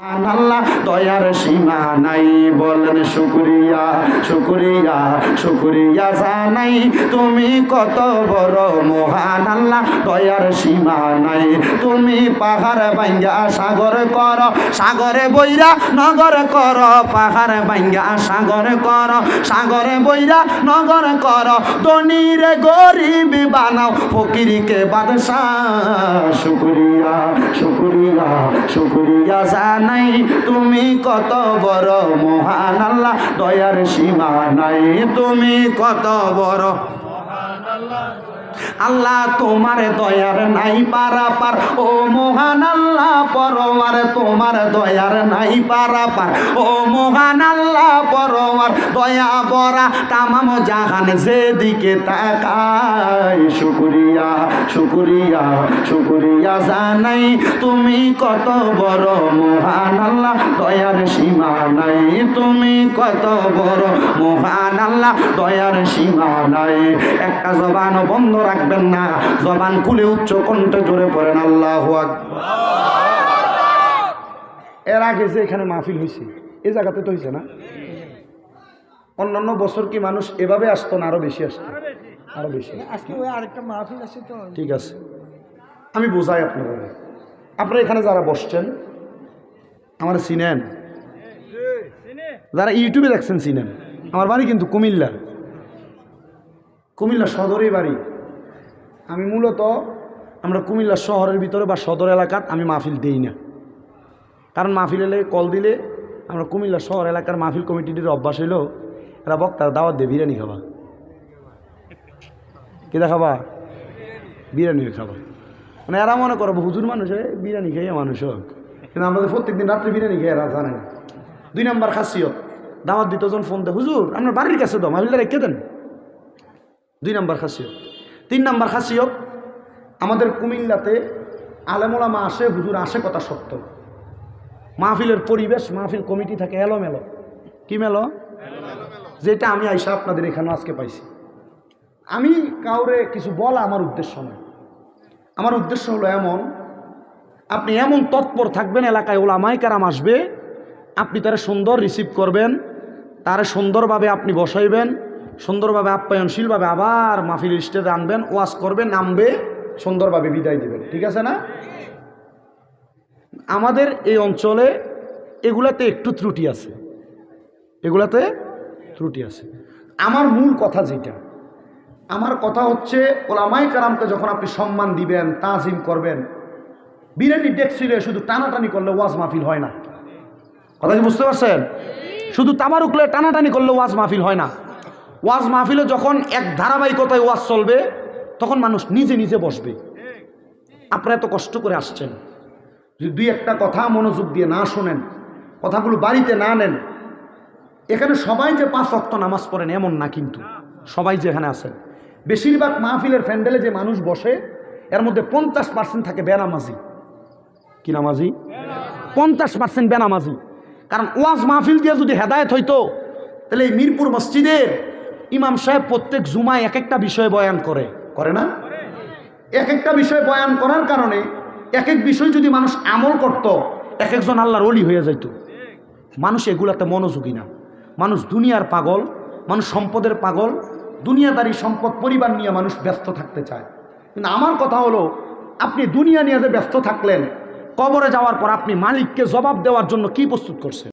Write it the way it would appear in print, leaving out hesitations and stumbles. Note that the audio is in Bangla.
আল্লাহ দয়ার সীমা নাই, বলেন শুকরিয়া শুকরিয়া শুকরিয়া জানাই, তুমি কত বড় মহান আল্লাহ দয়ার সীমা নাই। তুমি পাহাড় ভাঙ্গা সাগর কর, সাগরে বইরা নগর কর, পাহাড় ভাঙ্গা সাগর কর, সাগরে বইরা নগর কর, ধনীরে গরিব বানাও, ফকিরকে বাদশাহ। শুকরিয়া শুকরিয়া শুকরিয়া জানাই, তুমি কত বড় মহান আল্লাহ দয়ার সীমা নাই, তুমি কত বড় আল্লাহ, তোমার দয়ার নাই পারাপার, ও মহান আল্লাহ পরওয়ার, তোমার দয়ার নাই পারাপার, ও মহান আল্লাহ পরওয়ার, দয়া বরা তামাম জাহান যেদিকে তাকায়। শুকরিয়া শুকরিয়া শুকরিয়া জানাই, তুমি কত বড় মহান আল্লাহ দয়ার সীমা নাই, তুমি কত বড় মহান আল্লাহ দয়ার সীমা নাই। একটা জবান বন্ধ রাখবেন না, জবান খুলে উচ্চ কণ্ঠে জোরে পড়েন আল্লাহু আকবার। এর আগে যে এখানে মাহফিল হয়েছে এই জায়গাতে তো হয়েছে না? অন্যান্য বছর কি মানুষ এভাবে আসতো না আরো বেশি আসতো? আরো বেশি। আজকে আরেকটা মাহফিল আছে তো। ঠিক আছে, আমি বোঝাই আপনারা। আপনারা এখানে যারা বসছেন আমার চিনেন, যারা ইউটিউবে দেখছেন চিনেন। আমার বাড়ি কিন্তু কুমিল্লা, কুমিল্লা সদরেই বাড়ি। আমি মূলত আমরা কুমিল্লা শহরের ভিতরে বা সদর এলাকাত আমি মাহফিল দেই না, কারণ মাহফিল এলে কল দিলে আমরা কুমিল্লা শহর এলাকার মাহফিল কমিটির অভ্যাস হইলো এরা বক্তারা দাওয়াত দিয়ে বিরিয়ানি খাবা। কে দেখাবা? বিরিয়ানি খাবা। মানে এরা মনে করো হুজুর মানুষ বিরিয়ানি খাইয়া মানুষ হোক, কিন্তু আমাদের প্রত্যেকদিন রাত্রে বিরিয়ানি খেয়ে এরা জানে না। 2 নম্বর খাসিয়ত, দাওয়াত দিত জন ফোন দেয়, হুজুর আপনার বাড়ির কাছে দাও, মাহফিলটা রেখে দেন। 2 নম্বর খাসিয়ত। 3 নম্বর খাসিয়ত, আমাদের কুমিল্লাতে আলেমোলামা আসে, হুজুর আসে কথা সত্য, মাহফিলের পরিবেশ মাহফিল কমিটি থাকে এলোমেলো। কি মেলো? যেটা আমি আইসা আপনাদের এখানে আজকে পাইছি। আমি কাউরে কিছু বলা আমার উদ্দেশ্য নয়, আমার উদ্দেশ্য হলো এমন, আপনি এমন তৎপর থাকবেন, এলাকায় ওলামায়ে কেরাম আসবে, আপনি তারা সুন্দর রিসিভ করবেন, তারা সুন্দরভাবে আপনি বসাইবেন, সুন্দরভাবে আপ্যায়নশীলভাবে আবার মাহফিল স্টেজে আনবেন, ওয়াজ করবেন, নামবে, সুন্দরভাবে বিদায় দিবেন। ঠিক আছে না? আমাদের এই অঞ্চলে এগুলাতে একটু ত্রুটি আছে, এগুলাতে ত্রুটি আছে। আমার মূল কথা যেটা, আমার কথা হচ্ছে ওলামায়ে কেরামকে যখন আপনি সম্মান দিবেন, তাজিম করবেন, বিরিয়ানি ডেকসিলে শুধু টানাটানি করলে ওয়াজ মাহফিল হয় না। কথা কি বুঝতে পারছেন? শুধু তাবারুকলে টানাটানি করলে ওয়াজ মাহফিল হয় না। ওয়াজ মাহফিলে যখন এক ধারাবাহিকতায় ওয়াজ চলবে তখন মানুষ নিজে নিজে বসবে। আপনারা এত কষ্ট করে আসছেন, যদি 2-1টা কথা মনোযোগ দিয়ে না শোনেন, কথাগুলো বাড়িতে না নেন, এখানে সবাই যে 5 ওয়াক্ত নামাজ পড়েন এমন না, কিন্তু সবাই যে এখানে আছেন, বেশিরভাগ মাহফিলের প্যান্ডেলে যে মানুষ বসে এর মধ্যে 50% থাকে বেনামাজি। কি নামাজি? 50% বেনামাজি। কারণ ওয়াজ মাহফিল দিয়ে যদি হেদায়েত হইতো তাহলে এই মিরপুর মসজিদের ইমাম সাহেব প্রত্যেক জুমায় এক একটা বিষয় বয়ান করে না? এক একটা বিষয় বয়ান করার কারণে এক এক বিষয় যদি মানুষ আমল করত, এক একজন আল্লাহর ওলি হয়ে যাইত। মানুষ এগুলাতে মনোযোগী না, মানুষ দুনিয়ার পাগল, মানুষ সম্পদের পাগল, দুনিয়াদারি সম্পদ পরিবার নিয়ে মানুষ ব্যস্ত থাকতে চায়। কিন্তু আমার কথা হলো, আপনি দুনিয়া নিয়ে যে ব্যস্ত থাকলেন, কবরে যাওয়ার পর আপনি মালিককে জবাব দেওয়ার জন্য কি প্রস্তুত করছেন?